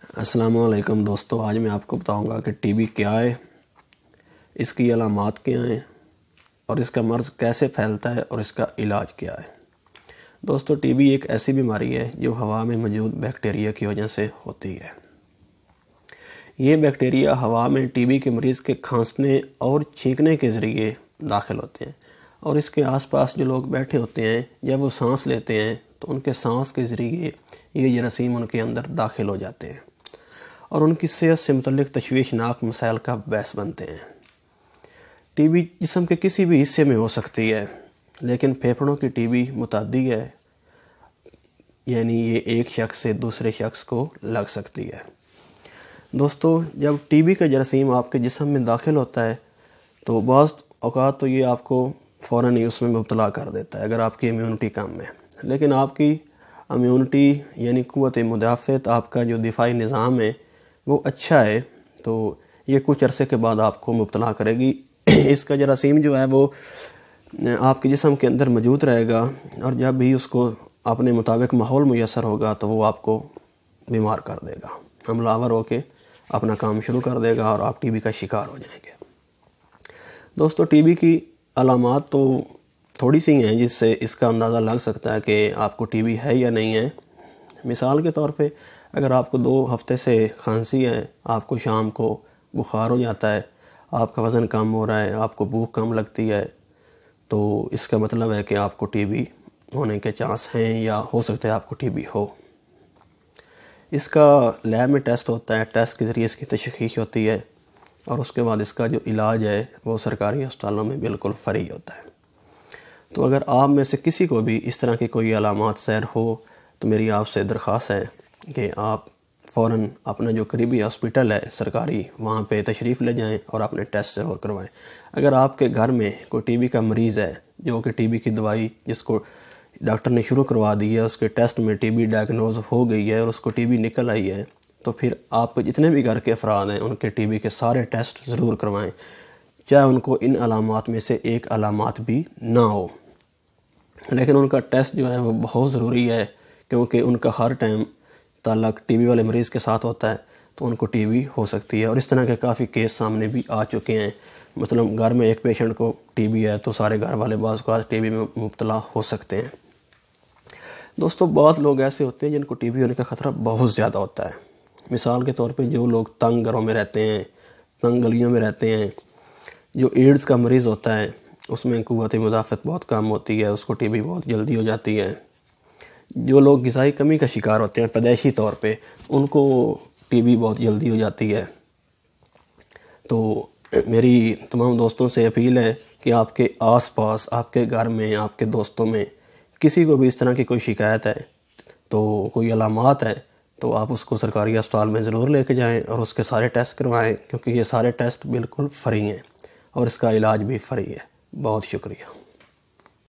السلام علیکم دوستو، آج میں آپ کو بتاؤں گا کہ ٹی بی کیا ہے، اس کی علامات کیا ہیں اور اس کا مرض کیسے پھیلتا ہے اور اس کا علاج کیا ہے۔ دوستو، ٹی بی ایک ایسی بیماری ہے جو ہوا میں موجود بیکٹیریا کی وجہ سے ہوتی ہے۔ یہ بیکٹیریا ہوا میں ٹی بی کے مریض کے کھانسنے اور چھینکنے کے ذریعے داخل ہوتے ہیں، اور اس کے آس پاس جو لوگ بیٹھے ہوتے ہیں جب وہ سانس لیتے ہیں تو ان کے سانس کے ذریعے یہ جراثیم ان کے اندر داخل ہو جاتے ہیں اور ان کی صحت سے متعلق تشویشناک مسائل کا باعث بنتے ہیں۔ ٹی بی جسم کے کسی بھی حصے میں ہو سکتی ہے، لیکن پھیپھڑوں کی ٹی بی متعدی ہے، یعنی یہ ایک شخص سے دوسرے شخص کو لگ سکتی ہے۔ دوستو، جب ٹی بی کا جراثیم آپ کے جسم میں داخل ہوتا ہے تو بعض اوقات تو یہ آپ کو فوراً ہی اس میں مبتلا کر دیتا ہے اگر آپ کی امیونٹی کم ہے، لیکن آپ کی امیونٹی یعنی قوت مدافعت، آپ کا جو دفاعی نظام ہے وہ اچھا ہے، تو یہ کچھ عرصے کے بعد آپ کو مبتلا کرے گی۔ اس کا جراثیم جو ہے وہ آپ کے جسم کے اندر موجود رہے گا، اور جب بھی اس کو اپنے مطابق ماحول میسر ہوگا تو وہ آپ کو بیمار کر دے گا، حملہ آور ہو کے اپنا کام شروع کر دے گا اور آپ ٹی بی کا شکار ہو جائیں گے۔ دوستو، ٹی بی کی علامات تو تھوڑی سی ہیں جس سے اس کا اندازہ لگ سکتا ہے کہ آپ کو ٹی بی ہے یا نہیں ہے۔ مثال کے طور پہ اگر آپ کو 2 ہفتے سے کھانسی ہے، آپ کو شام کو بخار ہو جاتا ہے، آپ کا وزن کم ہو رہا ہے، آپ کو بھوک کم لگتی ہے، تو اس کا مطلب ہے کہ آپ کو ٹی بی ہونے کے چانس ہیں، یا ہو سکتا ہے آپ کو ٹی بی ہو۔ اس کا لیب میں ٹیسٹ ہوتا ہے، ٹیسٹ کے ذریعے اس کی تشخیص ہوتی ہے، اور اس کے بعد اس کا جو علاج ہے وہ سرکاری ہسپتالوں میں بالکل فری ہوتا ہے۔ تو اگر آپ میں سے کسی کو بھی اس طرح کی کوئی علامات ظاہر ہو تو میری آپ سے درخواست ہے کہ آپ فوراً اپنا جو قریبی ہاسپٹل ہے سرکاری، وہاں پہ تشریف لے جائیں اور اپنے ٹیسٹ ضرور کروائیں۔ اگر آپ کے گھر میں کوئی ٹی بی کا مریض ہے جو کہ ٹی بی کی دوائی جس کو ڈاکٹر نے شروع کروا دی ہے، اس کے ٹیسٹ میں ٹی بی ڈائگنوز ہو گئی ہے اور اس کو ٹی بی نکل آئی ہے، تو پھر آپ جتنے بھی گھر کے افراد ہیں ان کے ٹی بی کے سارے ٹیسٹ ضرور کروائیں، چاہے ان کو ان علامات میں سے ایک علامات بھی نہ ہو، لیکن ان کا ٹیسٹ جو ہے وہ بہت ضروری ہے، کیونکہ ان کا ہر ٹائم تعلق ٹی بی والے مریض کے ساتھ ہوتا ہے، تو ان کو ٹی بی ہو سکتی ہے۔ اور اس طرح کے کافی کیس سامنے بھی آ چکے ہیں، مطلب گھر میں ایک پیشنٹ کو ٹی بی ہے تو سارے گھر والے بعض اوقات ٹی بی میں مبتلا ہو سکتے ہیں۔ دوستو، بعض لوگ ایسے ہوتے ہیں جن کو ٹی بی ہونے کا خطرہ بہت زیادہ ہوتا ہے۔ مثال کے طور پہ جو لوگ تنگ گھروں میں رہتے ہیں، تنگ گلیوں میں رہتے ہیں، جو ایڈز کا مریض ہوتا ہے اس میں قوت مدافعت بہت کم ہوتی ہے، اس کو ٹی بی بہت جلدی ہو جاتی ہے۔ جو لوگ غذائی کمی کا شکار ہوتے ہیں پیدائشی طور پہ، ان کو ٹی بی بہت جلدی ہو جاتی ہے۔ تو میری تمام دوستوں سے اپیل ہے کہ آپ کے آس پاس، آپ کے گھر میں، آپ کے دوستوں میں کسی کو بھی اس طرح کی کوئی شکایت ہے، تو کوئی علامات ہے، تو آپ اس کو سرکاری ہسپتال میں ضرور لے کے جائیں اور اس کے سارے ٹیسٹ کروائیں، کیونکہ یہ سارے ٹیسٹ بالکل فری ہیں اور اس کا علاج بھی فری ہے۔ بہت شکریہ۔